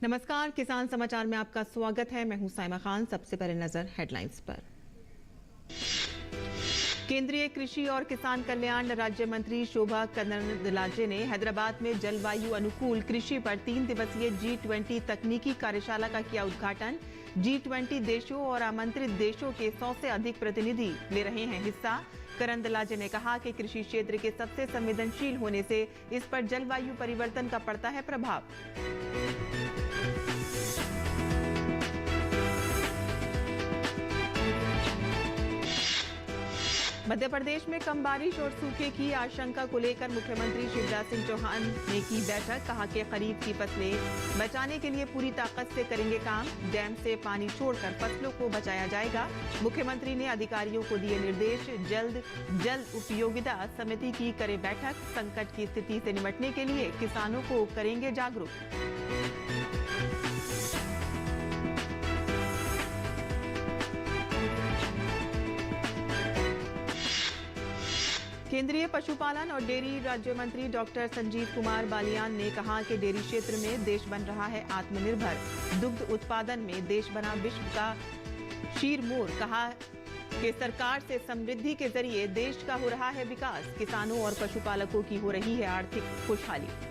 नमस्कार, किसान समाचार में आपका स्वागत है। मैं हूं साइमा खान। सबसे पहले नजर हेडलाइंस पर। केंद्रीय कृषि और किसान कल्याण राज्य मंत्री शोभा करंदलाजे ने हैदराबाद में जलवायु अनुकूल कृषि पर 3 दिवसीय G20 तकनीकी कार्यशाला का किया उद्घाटन। G20 देशों और आमंत्रित देशों के 100 से अधिक प्रतिनिधि ले रहे हैं हिस्सा। करंदलाजे ने कहा कि कृषि क्षेत्र के सबसे संवेदनशील होने से इस पर जलवायु परिवर्तन का पड़ता है प्रभाव। मध्य प्रदेश में कम बारिश और सूखे की आशंका को लेकर मुख्यमंत्री शिवराज सिंह चौहान ने की बैठक। कहा कि खरीफ की फसलें बचाने के लिए पूरी ताकत से करेंगे काम। डैम से पानी छोड़कर फसलों को बचाया जाएगा। मुख्यमंत्री ने अधिकारियों को दिए निर्देश। जल्द जल उपयोगिता समिति की करे बैठक। संकट की स्थिति से निपटने के लिए किसानों को करेंगे जागरूक। केंद्रीय पशुपालन और डेयरी राज्य मंत्री डॉक्टर संजीव कुमार बालियान ने कहा कि डेयरी क्षेत्र में देश बन रहा है आत्मनिर्भर। दुग्ध उत्पादन में देश बना विश्व का शीरमोर। कहा कि सरकार से समृद्धि के जरिए देश का हो रहा है विकास। किसानों और पशुपालकों की हो रही है आर्थिक खुशहाली।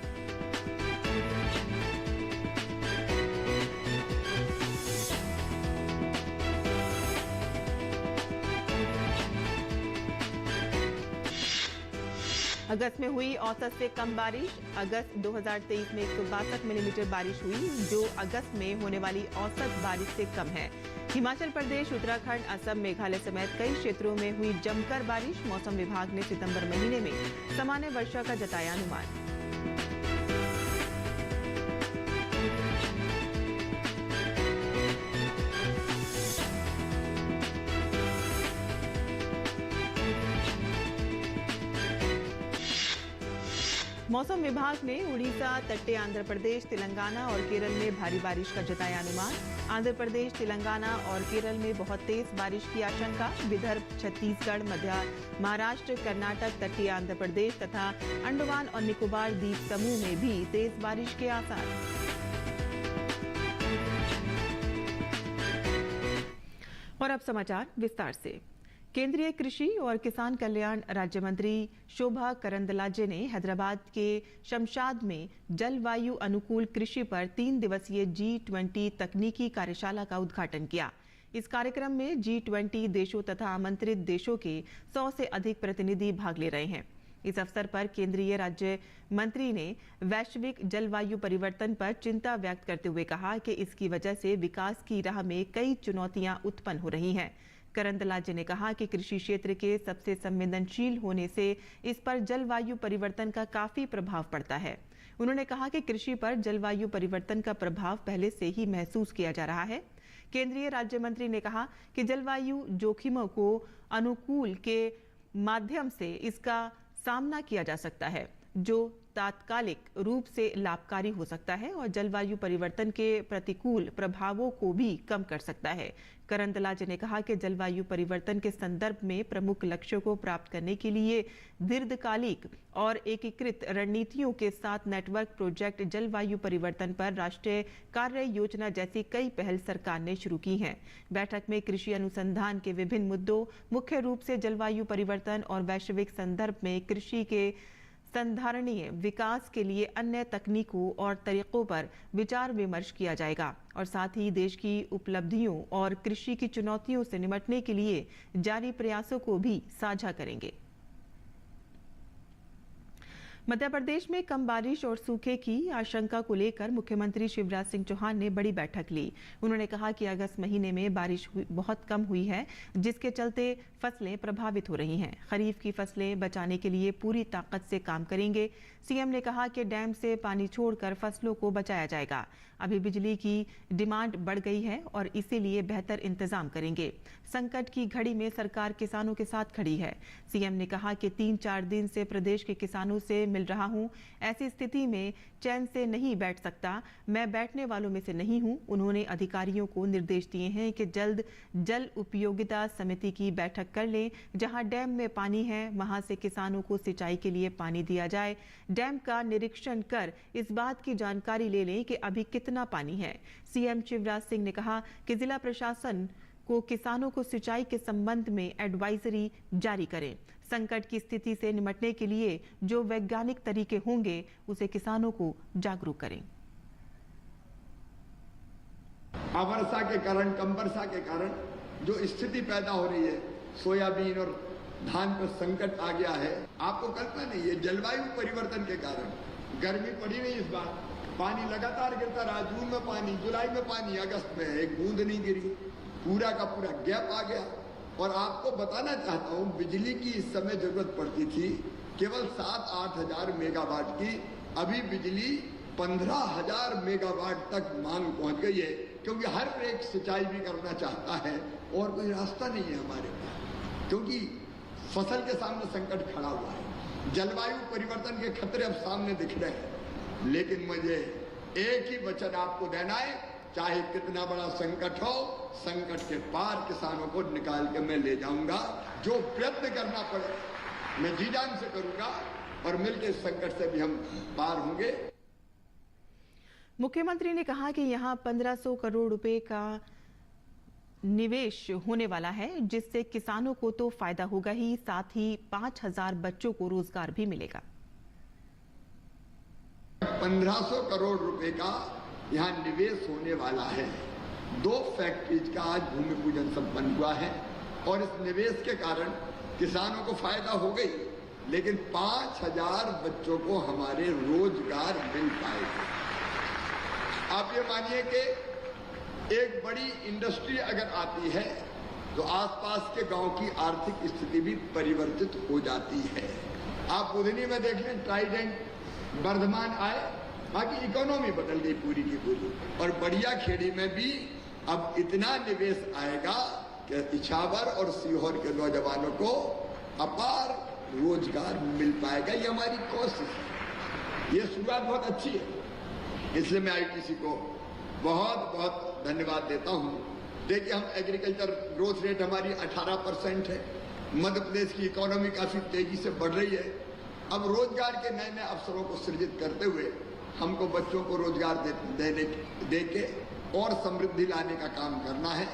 अगस्त में हुई औसत से कम बारिश। अगस्त 2023 में 162 मिलीमीटर बारिश हुई, जो अगस्त में होने वाली औसत बारिश से कम है। हिमाचल प्रदेश, उत्तराखंड, असम, मेघालय समेत कई क्षेत्रों में हुई जमकर बारिश। मौसम विभाग ने सितंबर महीने में सामान्य वर्षा का जताया अनुमान। मौसम विभाग ने उड़ीसा, तटीय आंध्र प्रदेश, तेलंगाना और केरल में भारी बारिश का जताया अनुमान। आंध्र प्रदेश, तेलंगाना और केरल में बहुत तेज बारिश की आशंका। विदर्भ, छत्तीसगढ़, मध्य महाराष्ट्र, कर्नाटक, तटीय आंध्र प्रदेश तथा अंडमान और निकोबार द्वीप समूह में भी तेज बारिश के आसार। और अब समाचार विस्तार से। केंद्रीय कृषि और किसान कल्याण राज्य मंत्री शोभा करंदलाजे ने हैदराबाद के शमशाद में जलवायु अनुकूल कृषि पर 3 दिवसीय G20 तकनीकी कार्यशाला का उद्घाटन किया। इस कार्यक्रम में G20 देशों तथा आमंत्रित देशों के 100 से अधिक प्रतिनिधि भाग ले रहे हैं। इस अवसर पर केंद्रीय राज्य मंत्री ने वैश्विक जलवायु परिवर्तन पर चिंता व्यक्त करते हुए कहा कि इसकी वजह से विकास की राह में कई चुनौतियां उत्पन्न हो रही हैं। करंदलाजे ने कहा कि कृषि क्षेत्र के सबसे संवेदनशील होने से इस पर जलवायु परिवर्तन का काफी प्रभाव पड़ता है। उन्होंने कहा कि कृषि पर जलवायु परिवर्तन का प्रभाव पहले से ही महसूस किया जा रहा है। केंद्रीय राज्य मंत्री ने कहा कि जलवायु जोखिमों को अनुकूल के माध्यम से इसका सामना किया जा सकता है, जो तात्कालिक रूप से लाभकारी हो सकता है और जलवायु परिवर्तन के प्रतिकूल प्रभावों को भी कम कर सकता है। करंदलाजे ने कहा कि जलवायु परिवर्तन के संदर्भ में प्रमुख लक्ष्यों को प्राप्त करने के लिए दीर्घकालिक और एकीकृत रणनीतियों के साथ नेटवर्क प्रोजेक्ट, जलवायु परिवर्तन पर राष्ट्रीय कार्य योजना जैसी कई पहल सरकार ने शुरू की हैं। बैठक में कृषि अनुसंधान के विभिन्न मुद्दों, मुख्य रूप से जलवायु परिवर्तन और वैश्विक संदर्भ में कृषि के संधारणीय विकास के लिए अन्य तकनीकों और तरीकों पर विचार विमर्श किया जाएगा और साथ ही देश की उपलब्धियों और कृषि की चुनौतियों से निपटने के लिए जारी प्रयासों को भी साझा करेंगे। मध्य प्रदेश में कम बारिश और सूखे की आशंका को लेकर मुख्यमंत्री शिवराज सिंह चौहान ने बड़ी बैठक ली। उन्होंने कहा कि अगस्त महीने में बारिश बहुत कम हुई है, जिसके चलते फसलें प्रभावित हो रही हैं। खरीफ की फसलें बचाने के लिए पूरी ताकत से काम करेंगे। सीएम ने कहा कि डैम से पानी छोड़कर फसलों को बचाया जाएगा। अभी बिजली की डिमांड बढ़ गई है और इसीलिए बेहतर इंतजाम करेंगे। संकट की घड़ी में सरकार किसानों के साथ खड़ी है। सीएम ने कहा कि 3-4 दिन से प्रदेश के किसानों से मिल रहा हूं। ऐसी स्थिति में चैन से नहीं बैठ सकता। मैं बैठने वालों में से नहीं हूं। उन्होंने अधिकारियों को निर्देश दिए हैं कि जल्द जल उपयोगिता समिति की बैठक कर लें। जहां डैम में पानी है वहां से किसानों को सिंचाई के लिए पानी दिया जाए। डैम का निरीक्षण कर इस बात की जानकारी ले लें कि अभी कितना पानी है। सीएम शिवराज सिंह ने कहा कि जिला प्रशासन को किसानों को सिंचाई के संबंध में एडवाइजरी जारी करें। संकट की स्थिति से निपटने के लिए जो वैज्ञानिक तरीके होंगे उसे किसानों को जागरूक करें। अवर्षा के कारण, कम वर्षा के कारण जो स्थिति पैदा हो रही है, सोयाबीन और धान पर संकट आ गया है। आपको कल्पना नहीं है, जलवायु परिवर्तन के कारण गर्मी पड़ी नहीं इस बार, पानी लगातार गिरता रहा। जून में पानी, जुलाई में पानी, अगस्त में एक बूंद नहीं गिरी। पूरा का पूरा गैप आ गया। और आपको बताना चाहता हूं, बिजली की इस समय जरूरत पड़ती थी केवल 7-8 हजार मेगावाट की, अभी बिजली 15,000 मेगावाट तक मांग पहुंच गई है, क्योंकि हर एक सिंचाई भी करना चाहता है और कोई रास्ता नहीं है हमारे पास, क्योंकि फसल के सामने संकट खड़ा हुआ है। जलवायु परिवर्तन के खतरे अब सामने दिख रहे हैं। लेकिन मुझे एक ही वचन आपको देना है, चाहे कितना बड़ा संकट हो, संकट के पार किसानों को निकाल के मैं ले जाऊंगा। जो प्रयत्न करना पड़े मैं जी जान से करूंगा और मिलकर इस संकट से भी हम पार होंगे। मुख्यमंत्री ने कहा कि यहां 1500 करोड़ रुपए का निवेश होने वाला है, जिससे किसानों को तो फायदा होगा ही, साथ ही 5000 बच्चों को रोजगार भी मिलेगा। 1500 करोड़ रुपए का यहाँ निवेश होने वाला है। 2 फैक्ट्रीज का आज भूमि पूजन संपन्न हुआ है और इस निवेश के कारण किसानों को फायदा हो गई, लेकिन 5000 बच्चों को हमारे रोजगार मिल पाएगा। आप ये मानिए कि एक बड़ी इंडस्ट्री अगर आती है तो आसपास के गांव की आर्थिक स्थिति भी परिवर्तित हो जाती है। आप बुधनी में देख लें, ट्राइडेंट वर्धमान आए, बाकी इकोनॉमी बदल गई पूरी की पूरी। और बढ़िया खेड़ी में भी अब इतना निवेश आएगा कि इछावर और सीहोर के नौजवानों को अपार रोजगार मिल पाएगा। ये हमारी कोशिश है। ये शुरुआत बहुत अच्छी है, इसलिए मैं आईटीसी को बहुत बहुत धन्यवाद देता हूँ। देखिए, हम एग्रीकल्चर ग्रोथ रेट हमारी 18% है। मध्य प्रदेश की इकोनॉमी काफी तेजी से बढ़ रही है। अब रोजगार के नए नए अवसरों को सृजित करते हुए हमको बच्चों को रोजगार देके और समृद्धि लाने का काम करना है।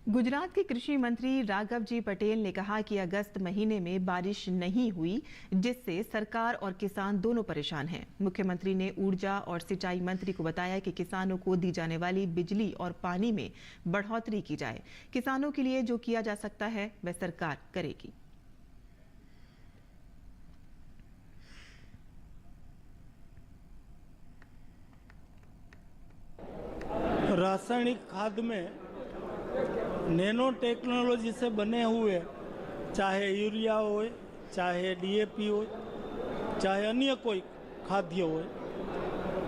गुजरात के कृषि मंत्री राघव जी पटेल ने कहा कि अगस्त महीने में बारिश नहीं हुई, जिससे सरकार और किसान दोनों परेशान हैं। मुख्यमंत्री ने ऊर्जा और सिंचाई मंत्री को बताया कि किसानों को दी जाने वाली बिजली और पानी में बढ़ोतरी की जाए। किसानों के लिए जो किया जा सकता है वह सरकार करेगी। रासायनिक खाद में नैनो टेक्नोलॉजी से बने हुए, चाहे यूरिया हो, चाहे डीएपी हो, चाहे अन्य कोई खाद्य हो,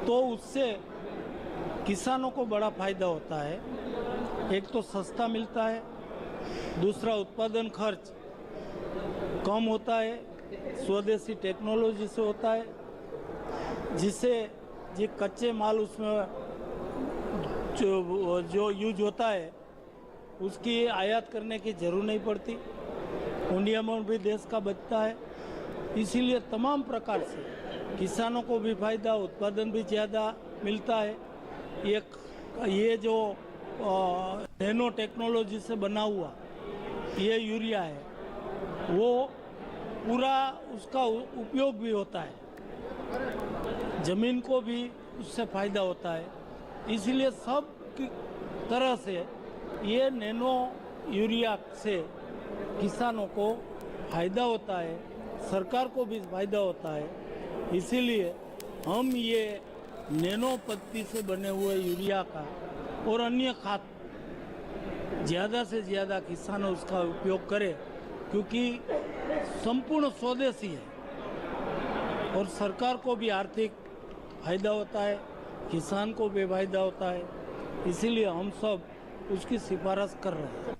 तो उससे किसानों को बड़ा फायदा होता है। एक तो सस्ता मिलता है, दूसरा उत्पादन खर्च कम होता है, स्वदेशी टेक्नोलॉजी से होता है, जिससे जो कच्चे माल उसमें जो यूज होता है उसकी आयात करने की जरूरत नहीं पड़ती। इंडिया में भी देश का बचता है। इसीलिए तमाम प्रकार से किसानों को भी फायदा, उत्पादन भी ज़्यादा मिलता है। ये जो नैनो टेक्नोलॉजी से बना हुआ ये यूरिया है, वो पूरा उसका उपयोग भी होता है, ज़मीन को भी उससे फ़ायदा होता है। इसलिए सब तरह से ये नैनो यूरिया से किसानों को फायदा होता है, सरकार को भी फायदा होता है। इसीलिए हम ये नैनो पद्धति से बने हुए यूरिया का और अन्य खाद ज़्यादा से ज़्यादा किसान उसका उपयोग करें, क्योंकि संपूर्ण स्वदेशी है और सरकार को भी आर्थिक फायदा होता है, किसान को भी फायदा होता है। इसीलिए हम सब उसकी सिफारिश कर रहे हैं।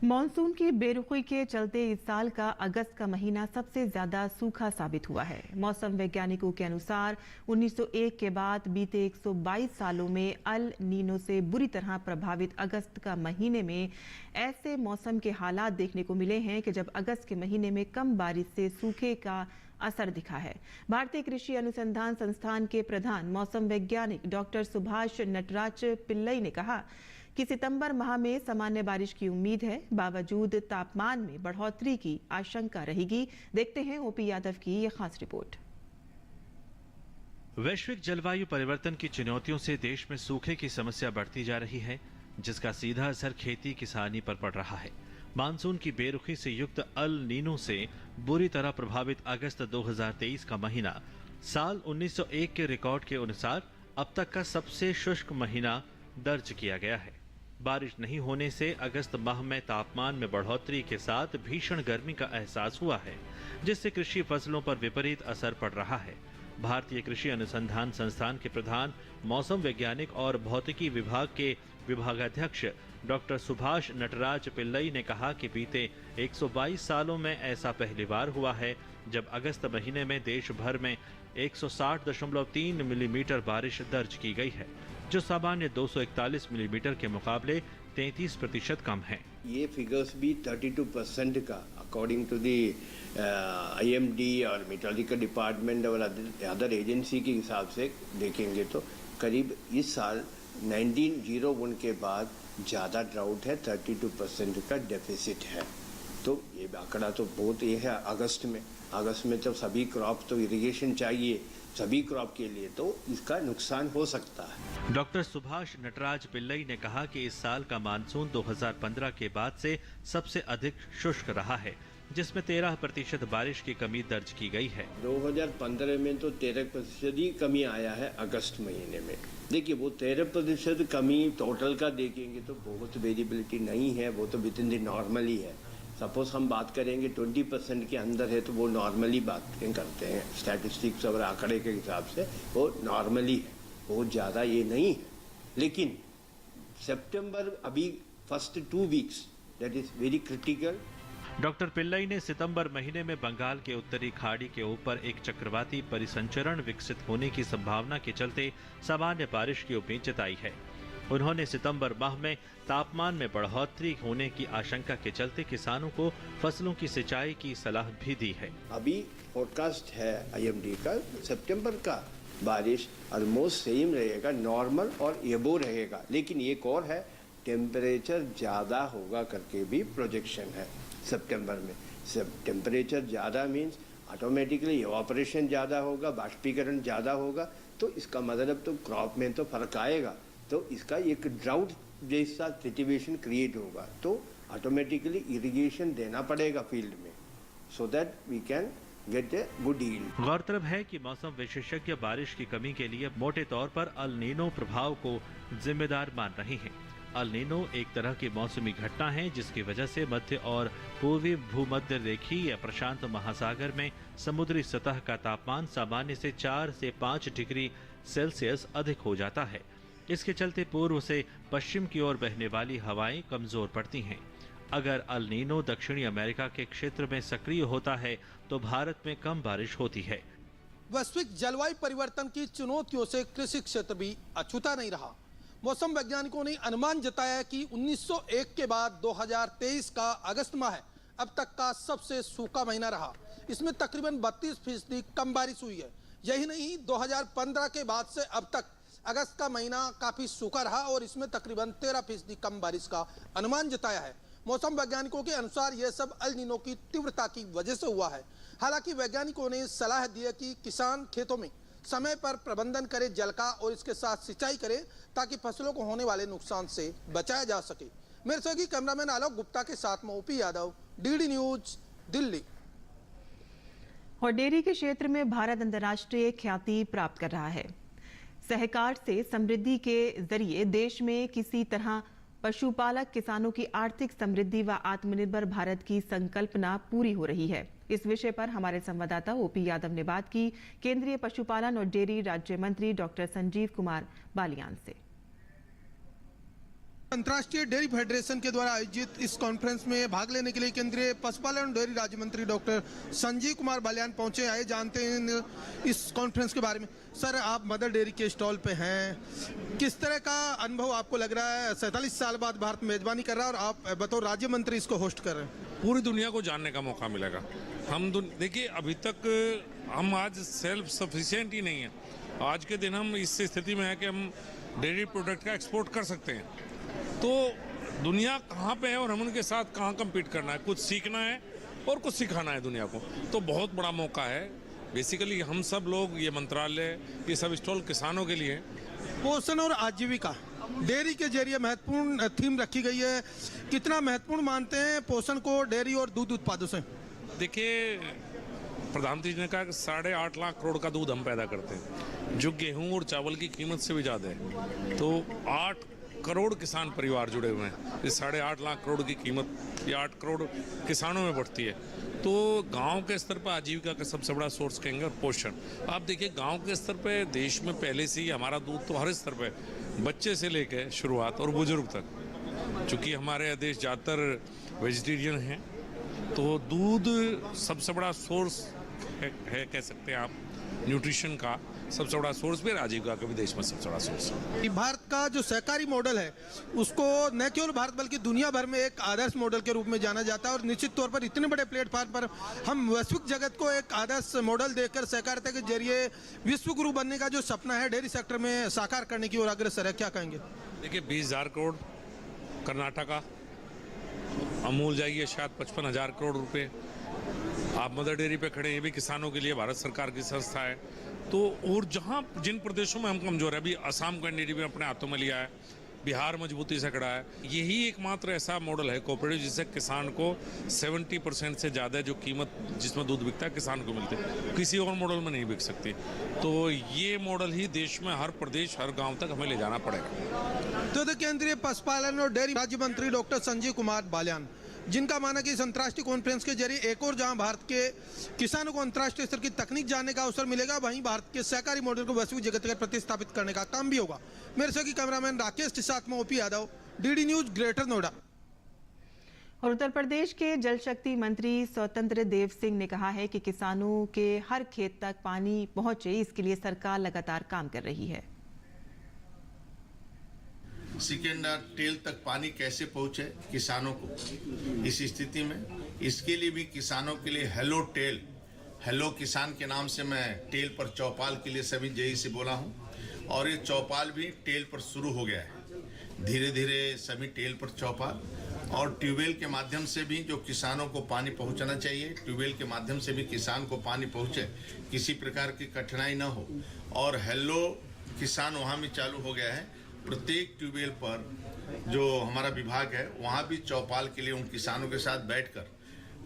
मॉनसून की बेरुखी के चलते इस साल का अगस्त का महीना सबसे ज्यादा सूखा साबित हुआ है। मौसम वैज्ञानिकों के अनुसार 1901 के बाद बीते 122 सालों में अल नीनो से बुरी तरह प्रभावित अगस्त का महीने में ऐसे मौसम के हालात देखने को मिले हैं कि जब अगस्त के महीने में कम बारिश से सूखे का असर दिखा है। भारतीय कृषि अनुसंधान संस्थान के प्रधान मौसम वैज्ञानिक डॉक्टर सुभाष नटराज पिल्लई ने कहा कि सितंबर माह में सामान्य बारिश की उम्मीद है, बावजूद तापमान में बढ़ोतरी की आशंका रहेगी। देखते हैं ओपी यादव की ये खास रिपोर्ट। वैश्विक जलवायु परिवर्तन की चुनौतियों से देश में सूखे की समस्या बढ़ती जा रही है, जिसका सीधा असर खेती किसानी पर पड़ रहा है। मानसून की बेरुखी से युक्त अल नीनो से बुरी तरह प्रभावित अगस्त 2023 का महीना साल 1901 के रिकॉर्ड के अनुसार अब तक का सबसे शुष्क महीना दर्ज किया गया है। बारिश नहीं होने से अगस्त माह में तापमान में बढ़ोतरी के साथ भीषण गर्मी का एहसास हुआ है, जिससे कृषि फसलों पर विपरीत असर पड़ रहा है। भारतीय कृषि अनुसंधान संस्थान के प्रधान मौसम वैज्ञानिक और भौतिकी विभाग के विभागाध्यक्ष डॉक्टर सुभाष नटराज पिल्लई ने कहा कि बीते 122 सालों में ऐसा पहली बार हुआ है जब अगस्त महीने में देश भर में 160.3 मिलीमीटर बारिश दर्ज की गई है, जो सामान्य 241 मिलीमीटर के मुकाबले 33% कम है। ये फिगर्स भी 32% का अकॉर्डिंग टू दी IMD और मेट्रोलॉजिकल डिपार्टमेंट और अदर एजेंसी के हिसाब से देखेंगे तो करीब इस साल 1901 के बाद ज़्यादा ड्राउट है, 32% का डेफिसिट है। तो ये आंकड़ा तो बहुत ये है। अगस्त में तो सभी क्रॉप तो इरिगेशन चाहिए सभी क्रॉप के लिए, तो इसका नुकसान हो सकता है। डॉक्टर सुभाष नटराज पिल्लई ने कहा कि इस साल का मानसून 2015 के बाद से सबसे अधिक शुष्क रहा है, जिसमें 13% बारिश की कमी दर्ज की गई है। 2015 में तो 13% ही कमी आया है अगस्त महीने में। देखिए वो 13% कमी टोटल का देखेंगे तो बहुत वेरिएबिलिटी नहीं है, वो तो विद इन द नॉर्मल ही है। सपोज हम बात करेंगे 20% के अंदर है तो वो नॉर्मली बातें करते हैं, स्टैटिस्टिक्स और आंकड़े के हिसाब से वो नॉर्मली है, बहुत ज़्यादा ये नहीं है। लेकिन सितंबर अभी first 2 weeks that is very critical. Doctor Pillai ने सितंबर महीने में बंगाल के उत्तरी खाड़ी के ऊपर एक चक्रवाती परिसंचरण विकसित होने की संभावना के चलते सामान्य बारिश की उम्मीद जताई है। उन्होंने सितंबर माह में तापमान में बढ़ोतरी होने की आशंका के चलते किसानों को फसलों की सिंचाई की सलाह भी दी है। अभी फोरकास्ट है IMD का, सितंबर का बारिश ऑलमोस्ट सेम रहेगा, नॉर्मल और एबो रहेगा। लेकिन एक और है, टेम्परेचर ज़्यादा होगा करके भी प्रोजेक्शन है सितंबर में। टेम्परेचर ज़्यादा मीन्स ऑटोमेटिकली इवापोरेशन ज़्यादा होगा, बाष्पीकरण ज़्यादा होगा, तो इसका मतलब तो क्रॉप में तो फर्क आएगा, तो इसका एक ड्राउट जैसा सिचुएशन क्रिएट होगा, तो ऑटोमेटिकली इरिगेशन देना पड़ेगा फील्ड में, so that we can get a good yield. गौरतलब है कि मौसम विशेषज्ञ बारिश की कमी के लिए मोटे तौर पर अल नीनो प्रभाव को जिम्मेदार मान रहे हैं। अल नीनो एक तरह की मौसमी घटना है जिसकी वजह से मध्य और पूर्वी भूमध्य रेखीय या प्रशांत महासागर में समुद्री सतह का तापमान सामान्य से 4 से 5 डिग्री सेल्सियस अधिक हो जाता है। इसके चलते पूर्व से पश्चिम की ओर बहने वाली हवाएं कमजोर पड़ती हैं। अगर अल नीनो दक्षिणी अमेरिका के क्षेत्र में सक्रिय होता है तो भारत में कम बारिश होती है। वैश्विक जलवायु परिवर्तन की चुनौतियों से कृषि क्षेत्र भी अछूता नहीं रहा। मौसम वैज्ञानिकों ने अनुमान जताया कि 1901 के बाद 2023 का अगस्त माह अब तक का सबसे सूखा महीना रहा। इसमें तकरीबन 32% कम बारिश हुई है। यही नहीं, 2015 के बाद से अब तक अगस्त का महीना काफी सूखा रहा और इसमें तकरीबन 13% कम बारिश का अनुमान जताया है। मौसम वैज्ञानिकों के अनुसार यह सब अल नीनो की तीव्रता की वजह से हुआ है। हालांकि वैज्ञानिकों ने सलाह दी है कि किसान खेतों में समय पर प्रबंधन करे जल का और इसके साथ सिंचाई करे ताकि फसलों को होने वाले नुकसान से बचाया जा सके। मेरे सहयोगी कैमरामैन आलोक गुप्ता के साथ में OP Yadav, DD news, Delhi. और डेयरी के क्षेत्र में भारत अंतर्राष्ट्रीय ख्याति प्राप्त कर रहा है। सहकार से समृद्धि के जरिए देश में किसी तरह पशुपालक किसानों की आर्थिक समृद्धि व आत्मनिर्भर भारत की संकल्पना पूरी हो रही है। इस विषय पर हमारे संवाददाता ओपी यादव ने बात की केंद्रीय पशुपालन और डेयरी राज्य मंत्री डॉक्टर संजीव कुमार बालियान से। अंतर्राष्ट्रीय डेयरी फेडरेशन के द्वारा आयोजित इस कॉन्फ्रेंस में भाग लेने के लिए केंद्रीय पशुपालन और डेयरी राज्य मंत्री डॉक्टर संजीव कुमार बालियान पहुंचे। आए जानते हैं इस कॉन्फ्रेंस के बारे में। सर, आप मदर डेयरी के स्टॉल पे हैं, किस तरह का अनुभव आपको लग रहा है? 47 साल बाद भारत मेजबानी कर रहा है और आप बतौर राज्य मंत्री इसको होस्ट कर रहे हैं। पूरी दुनिया को जानने का मौका मिलेगा। हम देखिए, अभी तक हम आज सेल्फ सफिशिएंट ही नहीं है। आज के दिन हम इस स्थिति में है कि हम डेयरी प्रोडक्ट का एक्सपोर्ट कर सकते हैं। तो दुनिया कहाँ पे है और हम उनके साथ कहाँ कम्पीट करना है, कुछ सीखना है और कुछ सिखाना है दुनिया को। तो बहुत बड़ा मौका है। बेसिकली हम सब लोग, ये मंत्रालय, ये सब स्टॉल किसानों के लिए। पोषण और आजीविका डेयरी के जरिए महत्वपूर्ण थीम रखी गई है। कितना महत्वपूर्ण मानते हैं पोषण को डेयरी और दूध उत्पादों से? देखिए, प्रधानमंत्री जी ने कहा कि 8.5 लाख करोड़ का दूध हम पैदा करते हैं, जो गेहूं और चावल की कीमत से भी ज़्यादा है। तो 8 करोड़ किसान परिवार जुड़े हुए हैं। इस 8.5 लाख करोड़ की कीमत ये 8 करोड़ किसानों में बढ़ती है। तो गांव के स्तर पर आजीविका का सबसे बड़ा सोर्स कहेंगे। और पोषण, आप देखिए, गांव के स्तर पे देश में पहले से ही हमारा दूध तो हर स्तर पे, बच्चे से लेकर शुरुआत और बुजुर्ग तक, चूँकि हमारे देश ज़्यादातर वेजिटेरियन हैं, तो दूध सबसे बड़ा सोर्स है कह सकते हैं आप, न्यूट्रिशन का सबसे बड़ा सोर्स भी, आजीविका का भी देश में सबसे बड़ा सोर्स है। भारत का जो सहकारी मॉडल है उसको न केवल भारत बल्कि दुनिया भर में एक आदर्श मॉडल के रूप में जाना जाता है और निश्चित तौर पर इतने बड़े प्लेटफॉर्म पर हम वैश्विक जगत को एक आदर्श मॉडल देकर सहकारिता के जरिए विश्व गुरु बनने का जो सपना है डेयरी सेक्टर में साकार करने की ओर अग्रसर है। क्या कहेंगे? देखिए, 20,000 करोड़ कर्नाटका, अमूल जाइए शायद 55,000 करोड़ रुपए। आप मदर डेयरी पे खड़े हैं, ये भी किसानों के लिए भारत सरकार की संस्था है। तो और जहाँ जिन प्रदेशों में हम कमजोर है, अभी असम का डेयरी में अपने हाथों में लिया है, बिहार मजबूती से खड़ा है। यही एकमात्र ऐसा मॉडल है कोऑपरेटिव जिससे किसान को 70% से ज़्यादा जो कीमत जिसमें दूध बिकता है किसान को मिलती है, किसी और मॉडल में नहीं बिक सकती। तो ये मॉडल ही देश में हर प्रदेश, हर गाँव तक हमें ले जाना पड़ेगा। तो केंद्रीय पशुपालन और डेयरी राज्य मंत्री डॉक्टर संजीव कुमार बालियान, जिनका माना कि इस अंतर्राष्ट्रीय कॉन्फ्रेंस के जरिए एक और जहां भारत के किसानों को अंतर्राष्ट्रीय स्तर की तकनीक जानने का अवसर मिलेगा, वहीं भारत के सहकारी मॉडल को वैश्विक जगत पर प्रतिस्थापित करने का काम भी होगा। मेरे सहयोगी कैमरामैन राकेश के साथ में OP Yadav, DD news, greater Noida. और उत्तर प्रदेश के जल शक्ति मंत्री स्वतंत्र देव सिंह ने कहा है कि किसानों के हर खेत तक पानी पहुंचे, इसके लिए सरकार लगातार काम कर रही है। सिकंदर टेल तक पानी कैसे पहुंचे किसानों को, इस स्थिति में इसके लिए भी किसानों के लिए हेलो टेल, हेलो किसान के नाम से मैं टेल पर चौपाल के लिए सभी जेई से बोला हूं, और ये चौपाल भी टेल पर शुरू हो गया है। धीरे धीरे सभी टेल पर चौपाल, और ट्यूबवेल के माध्यम से भी जो किसानों को पानी पहुंचाना चाहिए, ट्यूबवेल के माध्यम से भी किसान को पानी पहुंचे, किसी प्रकार की कठिनाई ना हो। और हेलो किसान वहाँ भी चालू हो गया है। प्रत्येक ट्यूबवेल पर जो हमारा विभाग है वहाँ भी चौपाल के लिए उन किसानों के साथ बैठकर,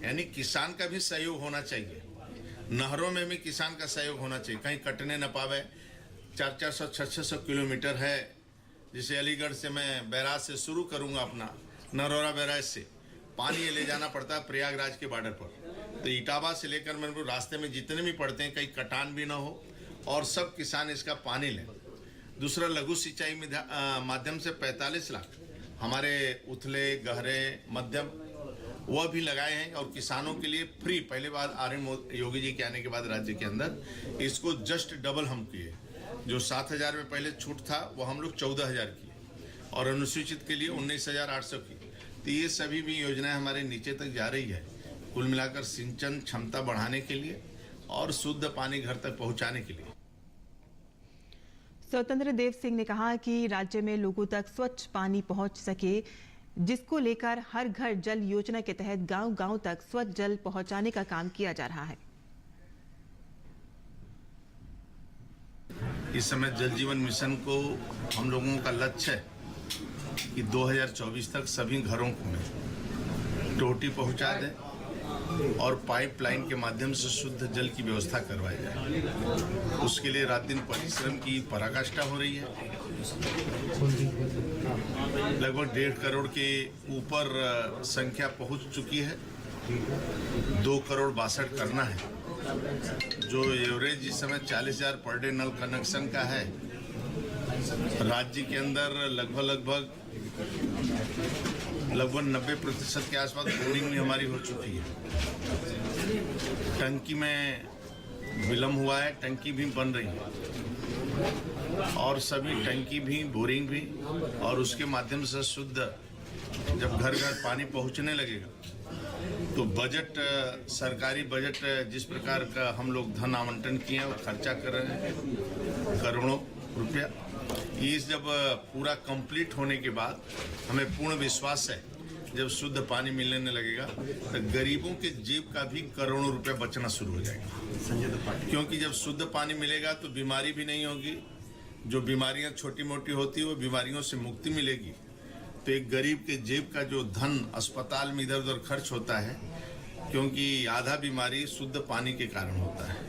यानी किसान का भी सहयोग होना चाहिए, नहरों में भी किसान का सहयोग होना चाहिए, कहीं कटने न पावे। 400-600 किलोमीटर है, जिसे अलीगढ़ से मैं बैराज से शुरू करूँगा, अपना नरौरा बैराज से पानी ले जाना पड़ता है प्रयागराज के बॉर्डर पर। तो इटावा से लेकर मेरे को रास्ते में जितने भी पड़ते हैं, कहीं कटान भी ना हो और सब किसान इसका पानी लें। दूसरा, लघु सिंचाई माध्यम से 45 लाख हमारे उथले, गहरे, मध्यम वह भी लगाए हैं, और किसानों के लिए फ्री। पहले बार आरएन योगी जी के आने के बाद राज्य के अंदर इसको जस्ट डबल हम किए। जो 7,000 में पहले छूट था वो हम लोग 14,000 किए, और अनुसूचित के लिए 19,800 की। तो ये सभी भी योजनाएं हमारे नीचे तक जा रही है, कुल मिलाकर सिंचन क्षमता बढ़ाने के लिए और शुद्ध पानी घर तक पहुंचाने के लिए। स्वतंत्र देव सिंह ने कहा कि राज्य में लोगों तक स्वच्छ पानी पहुंच सके, जिसको लेकर हर घर जल योजना के तहत गांव-गांव तक स्वच्छ जल पहुंचाने का काम किया जा रहा है। इस समय जल जीवन मिशन को हम लोगों का लक्ष्य है कि 2024 तक सभी घरों में टोटी पहुंचा दें और पाइपलाइन के माध्यम से शुद्ध जल की व्यवस्था करवाई जाए। उसके लिए रात दिन परिश्रम की पराकाष्ठा हो रही है। लगभग 1.5 करोड़ के ऊपर संख्या पहुंच चुकी है। 2 करोड़ 62 करना है। जो एवरेज इस समय 40,000 पर डे नल कनेक्शन का है, राज्य के अंदर लगभग लगभग 90% के आसपास बोरिंग भी हमारी हो चुकी है। टंकी में विलम्ब हुआ है, टंकी भी बन रही है और सभी टंकी भी, बोरिंग भी, और उसके माध्यम से शुद्ध जब घर घर पानी पहुंचने लगेगा तो बजट, सरकारी बजट जिस प्रकार का हम लोग धन आवंटन किए हैं और खर्चा कर रहे हैं करोड़ों रुपया, ये जब पूरा कंप्लीट होने के बाद हमें पूर्ण विश्वास है जब शुद्ध पानी मिलने लगेगा तो गरीबों के जेब का भी करोड़ों रुपया बचना शुरू हो जाएगा। क्योंकि जब शुद्ध पानी मिलेगा तो बीमारी भी नहीं होगी, जो बीमारियां छोटी मोटी होती है वो बीमारियों से मुक्ति मिलेगी। तो एक गरीब के जेब का जो धन अस्पताल में इधर उधर खर्च होता है, क्योंकि आधा बीमारी शुद्ध पानी के कारण होता है।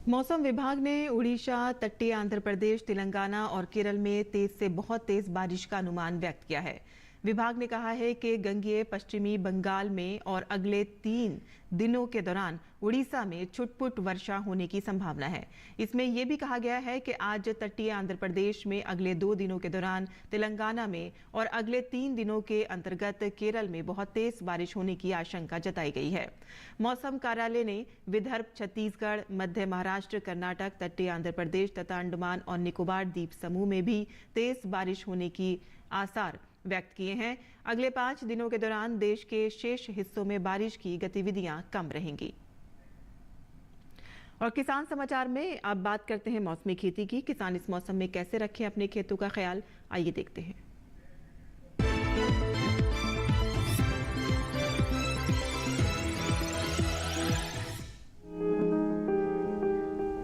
मौसम विभाग ने उड़ीसा, तटीय आंध्र प्रदेश, तेलंगाना और केरल में तेज से बहुत तेज बारिश का अनुमान व्यक्त किया है। विभाग ने कहा है कि गंगेय पश्चिमी बंगाल में और अगले 3 दिनों के दौरान उड़ीसा में छुटपुट वर्षा होने की संभावना है। इसमें यह भी कहा गया है कि आज तटीय आंध्र प्रदेश में अगले 2 दिनों के दौरान, तेलंगाना में और अगले 3 दिनों के अंतर्गत केरल में बहुत तेज बारिश होने की आशंका जताई गई है। मौसम कार्यालय ने विदर्भ, छत्तीसगढ़, मध्य महाराष्ट्र, कर्नाटक, तटीय आंध्र प्रदेश तथा अंडमान और निकोबार द्वीप समूह में भी तेज बारिश होने की आसार व्यक्त किए हैं। अगले 5 दिनों के दौरान देश के शेष हिस्सों में बारिश की गतिविधियां कम रहेंगी। और किसान समाचार में अब बात करते हैं मौसमी खेती की। किसान इस मौसम में कैसे रखें अपने खेतों का ख्याल, आइए देखते हैं।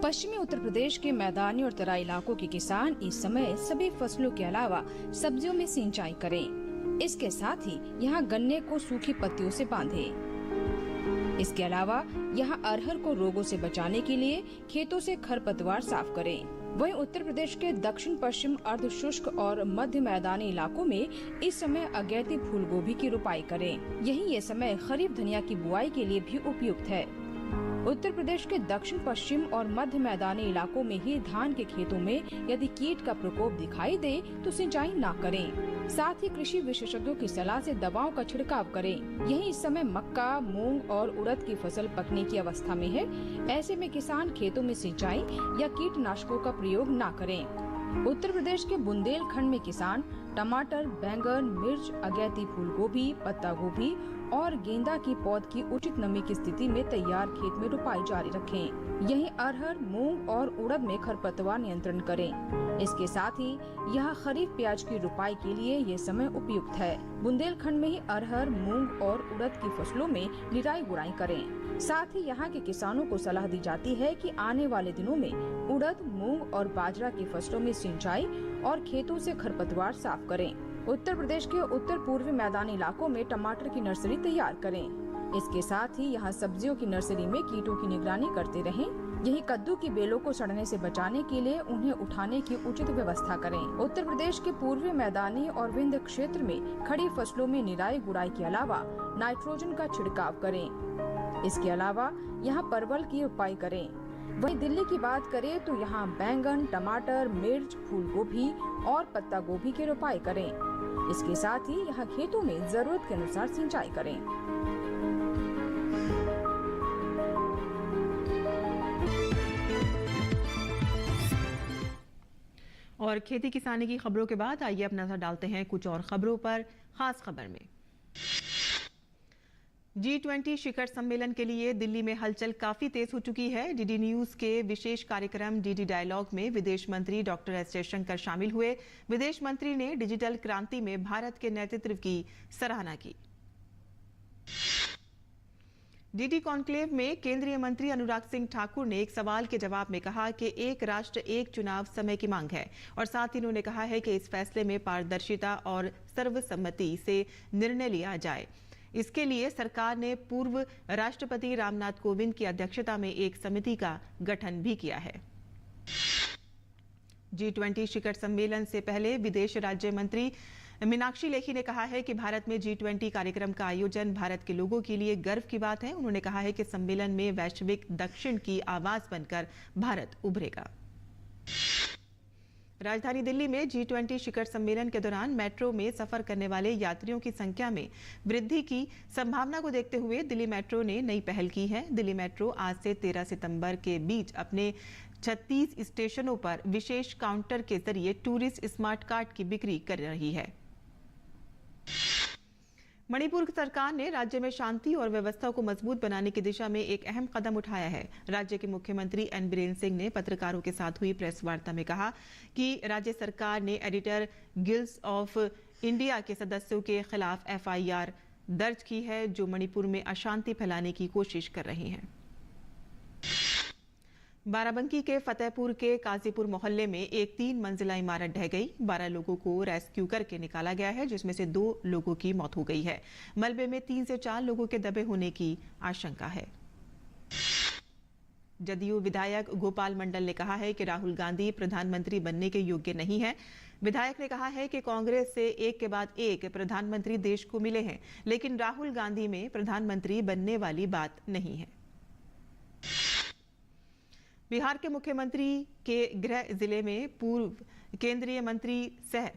पश्चिमी उत्तर प्रदेश के मैदानी और तराई इलाकों के किसान इस समय सभी फसलों के अलावा सब्जियों में सिंचाई करें। इसके साथ ही यहाँ गन्ने को सूखी पत्तियों से बांधें। इसके अलावा यहाँ अरहर को रोगों से बचाने के लिए खेतों से खरपतवार साफ करें। वहीं उत्तर प्रदेश के दक्षिण पश्चिम अर्ध शुष्क और मध्य मैदानी इलाकों में इस समय अगैती फूल गोभी की रुपाई करें। यही ये समय खरीफ धनिया की बुआई के लिए भी उपयुक्त है। उत्तर प्रदेश के दक्षिण पश्चिम और मध्य मैदानी इलाकों में ही धान के खेतों में यदि कीट का प्रकोप दिखाई दे तो सिंचाई ना करें। साथ ही कृषि विशेषज्ञों की सलाह से दवाओं का छिड़काव करें। यही इस समय मक्का, मूंग और उड़द की फसल पकने की अवस्था में है। ऐसे में किसान खेतों में सिंचाई या कीटनाशकों का प्रयोग ना करें। उत्तर प्रदेश के बुंदेलखंड में किसान टमाटर, बैंगन, मिर्च, अगैती फूल गोभी, पत्ता गोभी और गेंदा की पौध की उचित नमी की स्थिति में तैयार खेत में रुपाई जारी रखें। यहीं अरहर, मूंग और उड़द में खरपतवार नियंत्रण करें। इसके साथ ही यहाँ खरीफ प्याज की रुपाई के लिए ये समय उपयुक्त है। बुंदेलखंड में ही अरहर, मूंग और उड़द की फसलों में निराई गुड़ाई करें। साथ ही यहाँ के किसानों को सलाह दी जाती है कि आने वाले दिनों में उड़द, मूंग और बाजरा की फसलों में सिंचाई और खेतों से खरपतवार साफ करें। उत्तर प्रदेश के उत्तर पूर्वी मैदानी इलाकों में टमाटर की नर्सरी तैयार करें। इसके साथ ही यहाँ सब्जियों की नर्सरी में कीटों की निगरानी करते रहें। यही कद्दू की बेलों को सड़ने से बचाने के लिए उन्हें उठाने की उचित व्यवस्था करें। उत्तर प्रदेश के पूर्वी मैदानी और विंध्य क्षेत्र में खड़ी फसलों में निराई गुड़ाई के अलावा नाइट्रोजन का छिड़काव करें। इसके अलावा यहाँ परवल की रुपाई करें। वहीं दिल्ली की बात करें तो यहाँ बैंगन, टमाटर, मिर्च, फूल गोभी और पत्ता गोभी की रुपाई करें। इसके साथ ही यहाँ खेतों में जरूरत के अनुसार सिंचाई करें। और खेती किसानी की खबरों के बाद आइए अब नजर डालते हैं कुछ और खबरों पर। खास खबर में G20 शिखर सम्मेलन के लिए दिल्ली में हलचल काफी तेज हो चुकी है। डीडी न्यूज के विशेष कार्यक्रम डीडी डायलॉग में विदेश मंत्री डॉक्टर एस जयशंकर शामिल हुए। विदेश मंत्री ने डिजिटल क्रांति में भारत के नेतृत्व की सराहना की। डीडी कॉन्क्लेव में केंद्रीय मंत्री अनुराग सिंह ठाकुर ने एक सवाल के जवाब में कहा कि एक राष्ट्र एक चुनाव समय की मांग है और साथ ही उन्होंने कहा है कि इस फैसले में पारदर्शिता और सर्वसम्मति से निर्णय लिया जाए। इसके लिए सरकार ने पूर्व राष्ट्रपति रामनाथ कोविंद की अध्यक्षता में एक समिति का गठन भी किया है। G20 शिखर सम्मेलन से पहले विदेश राज्य मंत्री मीनाक्षी लेखी ने कहा है कि भारत में G20 कार्यक्रम का आयोजन भारत के लोगों के लिए गर्व की बात है। उन्होंने कहा है कि सम्मेलन में वैश्विक दक्षिण की आवाज बनकर भारत उभरेगा। राजधानी दिल्ली में G20 शिखर सम्मेलन के दौरान मेट्रो में सफर करने वाले यात्रियों की संख्या में वृद्धि की संभावना को देखते हुए दिल्ली मेट्रो ने नई पहल की है। दिल्ली मेट्रो आज से 13 सितंबर के बीच अपने 36 स्टेशनों पर विशेष काउंटर के जरिए टूरिस्ट स्मार्ट कार्ड की बिक्री कर रही है। मणिपुर सरकार ने राज्य में शांति और व्यवस्था को मजबूत बनाने की दिशा में एक अहम कदम उठाया है। राज्य के मुख्यमंत्री एन बीरेन सिंह ने पत्रकारों के साथ हुई प्रेस वार्ता में कहा कि राज्य सरकार ने एडिटर गिल्ड्स ऑफ इंडिया के सदस्यों के खिलाफ FIR दर्ज की है, जो मणिपुर में अशांति फैलाने की कोशिश कर रहे हैं। बाराबंकी के फतेहपुर के काजीपुर मोहल्ले में एक 3 मंजिला इमारत ढह गई। 12 लोगों को रेस्क्यू करके निकाला गया है, जिसमें से 2 लोगों की मौत हो गई है। मलबे में 3 से 4 लोगों के दबे होने की आशंका है। जदयू विधायक गोपाल मंडल ने कहा है कि राहुल गांधी प्रधानमंत्री बनने के योग्य नहीं है। विधायक ने कहा है कि कांग्रेस से एक के बाद एक प्रधानमंत्री देश को मिले हैं, लेकिन राहुल गांधी में प्रधानमंत्री बनने वाली बात नहीं है। बिहार के मुख्यमंत्री के गृह जिले में पूर्व केंद्रीय मंत्री सह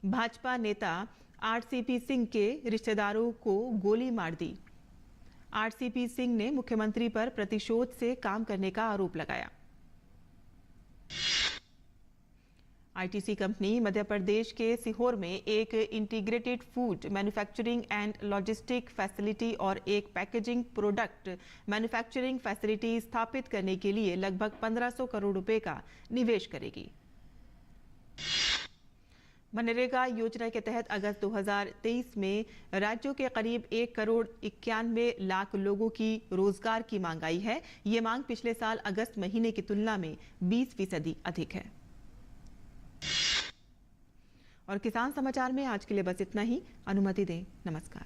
भाजपा नेता RCP सिंह के रिश्तेदारों को गोली मार दी। RCP सिंह ने मुख्यमंत्री पर प्रतिशोध से काम करने का आरोप लगाया। ITC कंपनी मध्य प्रदेश के सीहोर में एक integrated food manufacturing and logistic facility और एक पैकेजिंग प्रोडक्ट मैन्युफैक्चरिंग फैसिलिटी स्थापित करने के लिए लगभग 1500 करोड़ रुपए का निवेश करेगी। मनरेगा योजना के तहत अगस्त 2023 में राज्यों के करीब 1,91 लाख लोगों की रोजगार की मांग आई है। ये मांग पिछले साल अगस्त महीने की तुलना में 20% अधिक है। और किसान समाचार में आज के लिए बस इतना ही। अनुमति दें। नमस्कार।